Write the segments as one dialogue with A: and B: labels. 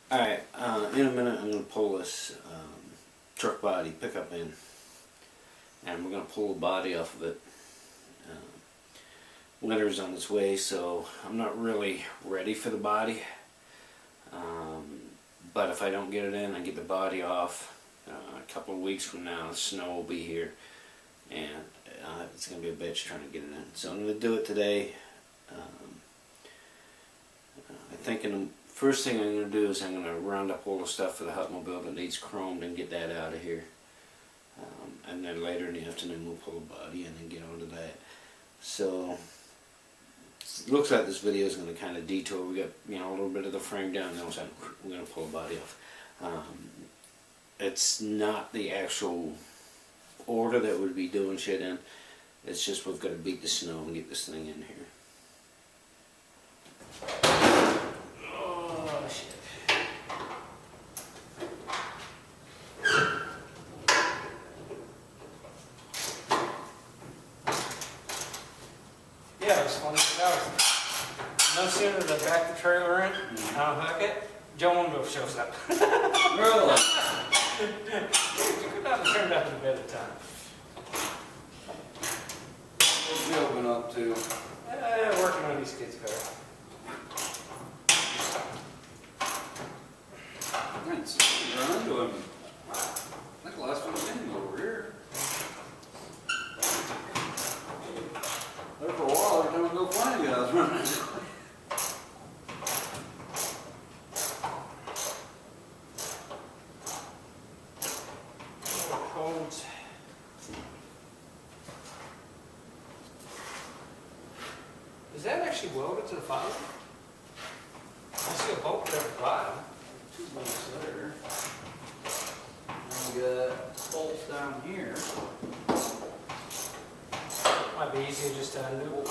A: Alright, in a minute I'm going to pull this truck body pickup in, and we're going to pull the body off of it. Winter's on its way, so I'm not really ready for the body, but if I don't get it in, I get the body off. A couple of weeks from now the snow will be here, and it's going to be a bitch trying to get it in. So I'm going to do it today. I'm thinking the first thing I'm going to do is I'm going to round up all the stuff for the Hutmobile that needs chromed and get that out of here. And then later in the afternoon we'll pull the body in and get onto that. So it looks like this video is going to kind of detour. We got a little bit of the frame down, and then we're going to pull the body off. It's not the actual order that we'd be doing shit in. It's just we've got to beat the snow and get this thing in here. Oh shit.
B: Yeah, it was funny. No sooner than I back the trailer in, unhook it, Joe Wongo shows up.
A: Really?
B: You could not have turned up in a bit of time.
A: What's Joe been up to?
B: Working on these kids' car.
A: Thanks. Run into him. I think the last one was him over here. There for a while, every time I go flying, you guys running into him.
B: Holds. Is that actually welded to the bottom? I see a bolt there at the bottom.
A: Two bolts there. And we got bolts down here.
B: Might be easier just to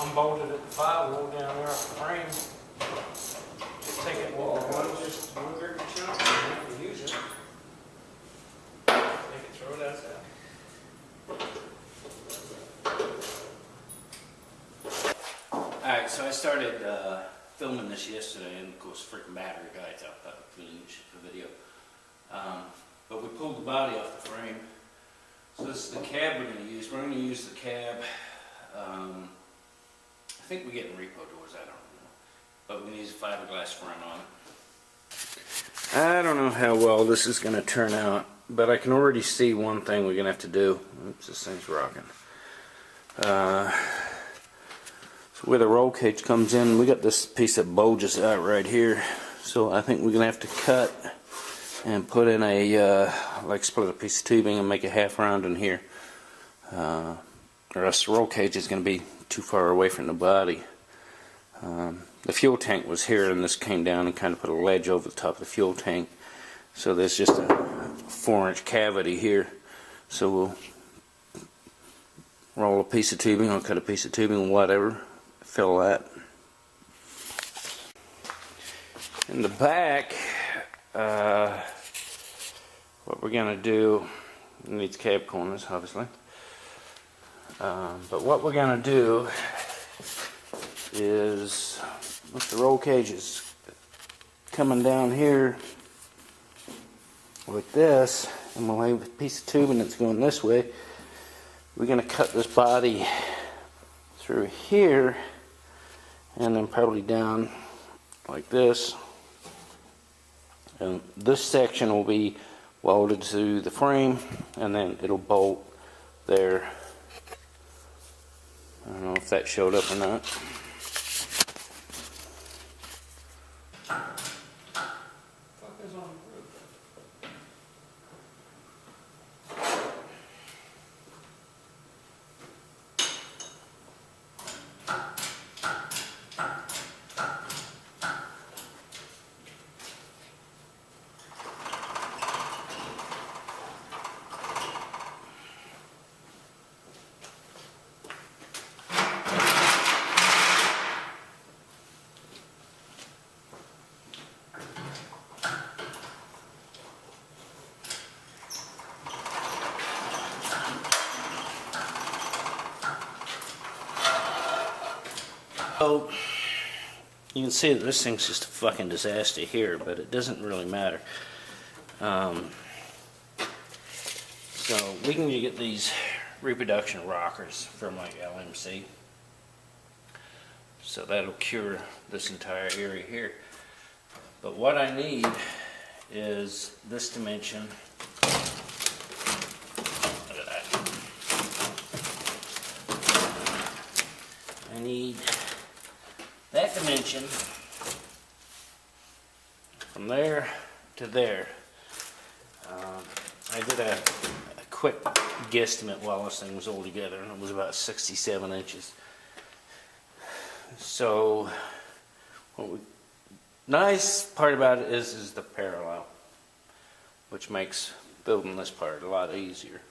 B: unbolt it at the firewall down there off the frame. Just take it just one bigger chunk and use it. Make it throw it outside.
A: Alright, so I started filming this yesterday, and of course freaking battery died out that couldn't use the video. But we pulled the body off the frame. So this is the cab we're going to use. We're going to use the cab. I think we're getting repo doors, I don't know. But we're going to use a fiberglass front on it. I don't know how well this is going to turn out, but I can already see one thing we're going to have to do. Oops, this thing's rocking. So where the roll cage comes in, we got this piece that bulges out right here. So I think we're going to have to cut and put in a, like split a piece of tubing and make a half round in here. Or else the roll cage is going to be too far away from the body. The fuel tank was here, and this came down and kind of put a ledge over the top of the fuel tank. So there's just a 4-inch cavity here. So we'll roll a piece of tubing, or cut a piece of tubing, whatever, fill that. In the back, what we're going to do, it needs cab corners obviously. But what we're going to do is, with the roll cage is coming down here like this, and we'll have a piece of tubing that's going this way. We're going to cut this body through here, and then probably down like this. And this section will be welded to the frame, and then it'll bolt there. I don't know if that showed up or not. So, You can see that this thing's just a fucking disaster here, but it doesn't really matter. So we can get these reproduction rockers from like LMC. So that'll cure this entire area here. But what I need is this dimension. Look at that. I need that dimension from there to there. I did a quick guesstimate while this thing was all together, and it was about 67 inches. So, nice part about it is the parallel, which makes building this part a lot easier.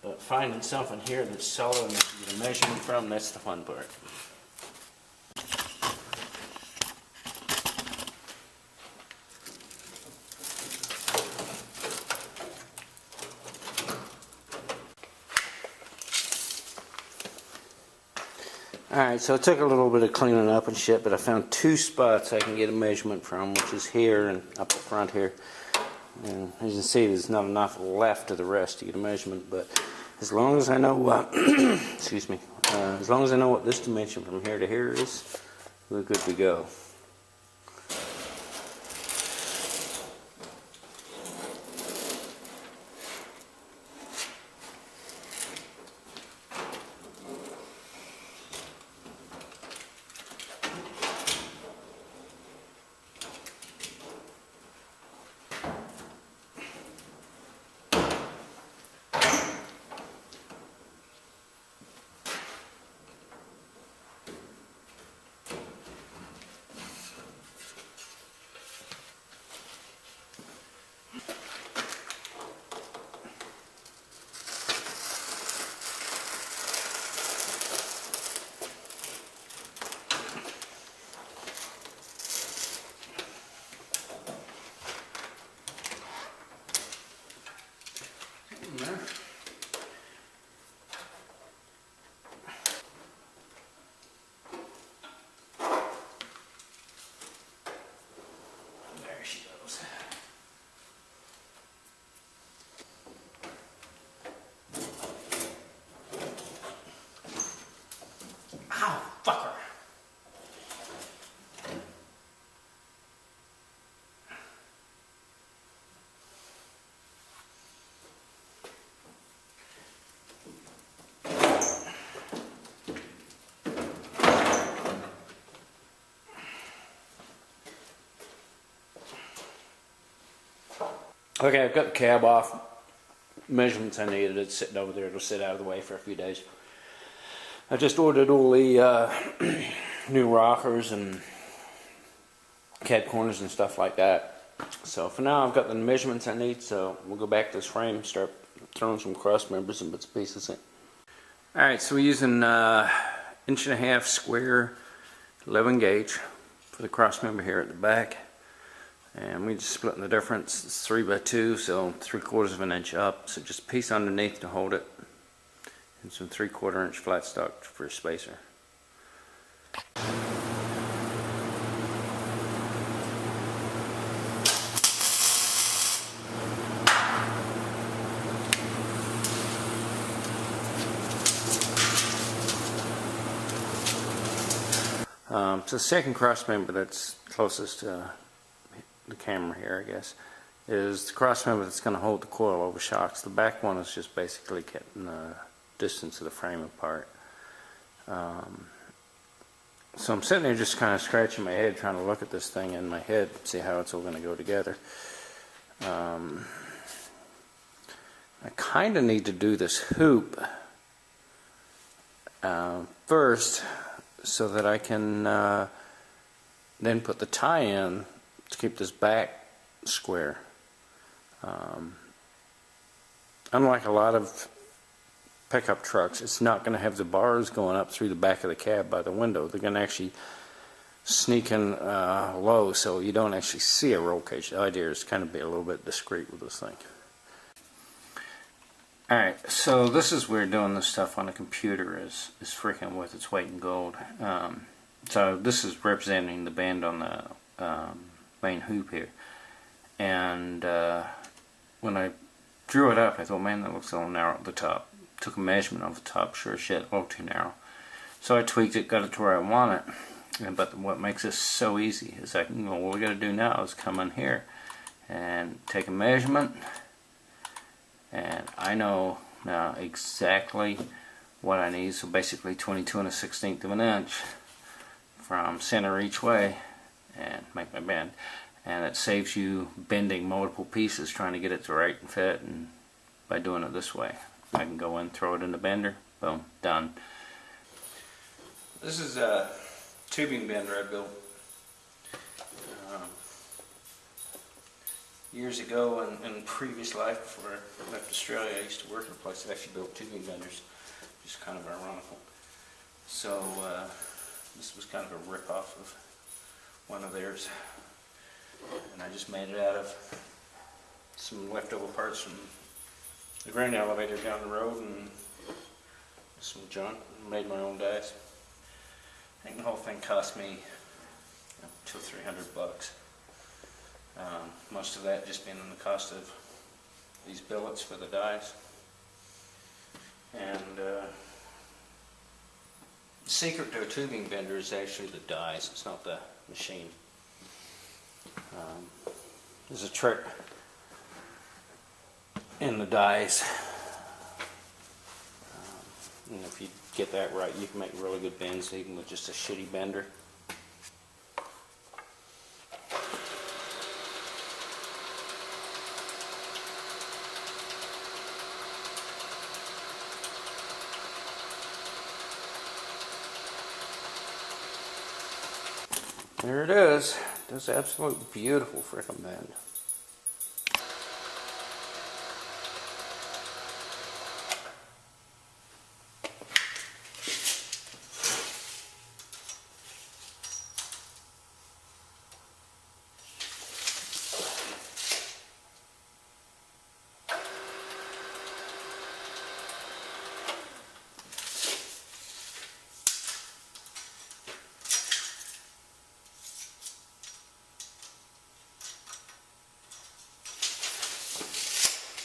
A: But finding something here that's solid and that you get a measurement from, that's the fun part. Alright, so it took a little bit of cleaning up and shit, but I found two spots I can get a measurement from, which is here and up the front here. And as you can see, there's not enough left of the rest to get a measurement, but as long as I know, excuse me, as long as I know what this dimension from here to here is, we're good to go. There she goes. Ow, fucker. Okay, I've got the cab off. Measurements I needed, it's sitting over there. It'll sit out of the way for a few days. I just ordered all the new rockers and cab corners and stuff like that. So for now, I've got the measurements I need, so we'll go back to this frame, start throwing some cross members and bits and pieces in. Alright, so we're using 1.5 inch square 11 gauge for the cross member here at the back. And we just splitting the difference. It's 3 by 2, so 3/4 inch up. So just a piece underneath to hold it, and some 3/4 inch flat stock for a spacer. So the second cross member that's closest to the camera here, I guess, is the cross member that's going to hold the coil over shocks. The back one is just basically getting the distance of the frame apart. So I'm sitting there just kind of scratching my head, trying to look at this thing in my head, see how it's all going to go together. I kind of need to do this hoop first, so that I can then put the tie-in to keep this back square. Unlike a lot of pickup trucks, it's not going to have the bars going up through the back of the cab by the window. They're going to actually sneak in low, so you don't actually see a roll cage. The idea is kind of be a little bit discreet with this thing. Alright, so this is where doing this stuff on a computer is freaking worth its weight in gold. So this is representing the bend on the main hoop here. And when I drew it up, I thought, man, that looks a little narrow at the top. Took a measurement of the top, sure as shit, a little too narrow. So I tweaked it, got it to where I want it. But what makes this so easy is what we got to do now is come in here and take a measurement. And I know now exactly what I need, so basically 22 1/16 of an inch from center each way, and make my bend. And it saves you bending multiple pieces trying to get it to right and fit, and by doing it this way I can go in, throw it in the bender, boom, done. This is a tubing bender I built years ago in previous life. Before I left Australia, I used to work in a place that actually built tubing benders. Just kind of ironical. So this was kind of a rip-off of one of theirs, and I just made it out of some leftover parts from the grain elevator down the road and some junk, and made my own dies. I think the whole thing cost me $200 or $300. Most of that just being in the cost of these billets for the dies. And the secret to a tubing bender is actually the dies, it's not the machine. There's a trick in the dies, and if you get that right, you can make really good bends even with just a shitty bender. There it is. Does absolute beautiful frickin' bend.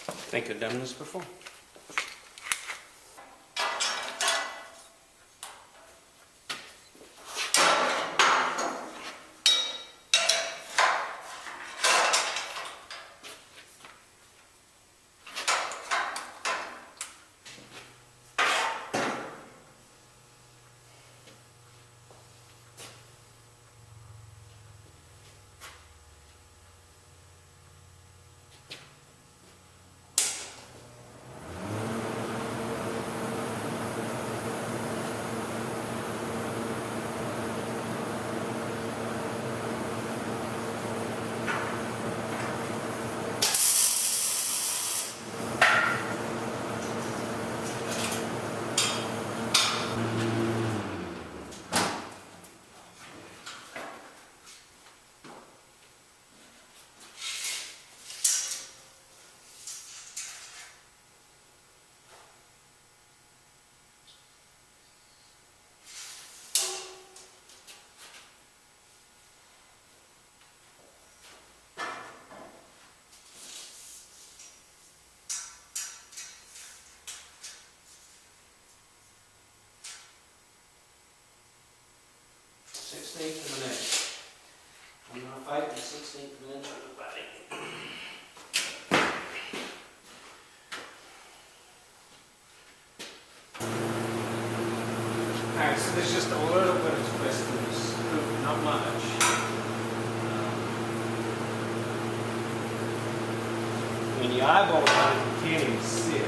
A: I think I've done this before. Sixteenth of an inch. I'm going to fight the 16th of an inch of the body. Alright, so there's just a little bit of twist in this scoop, not much. When you eyeball it, you can't even see it.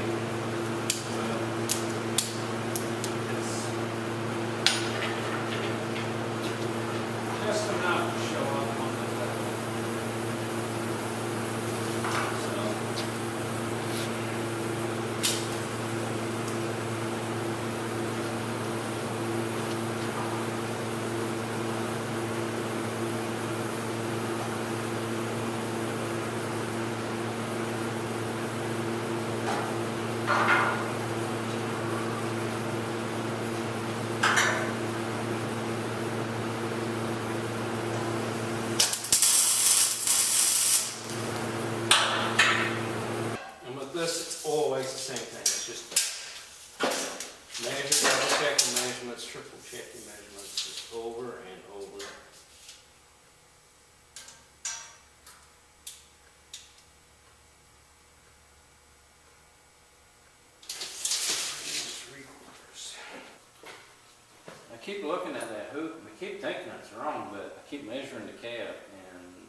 A: Just enough to show up on the left. keep looking at that hoop, I keep thinking it's wrong, but I keep measuring the cab, and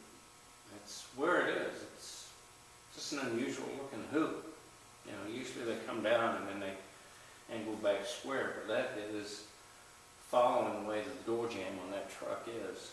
A: it's where it is. It's just an unusual looking hoop. You know, usually they come down and then they angle back square, but that is following the way the door jamb on that truck is.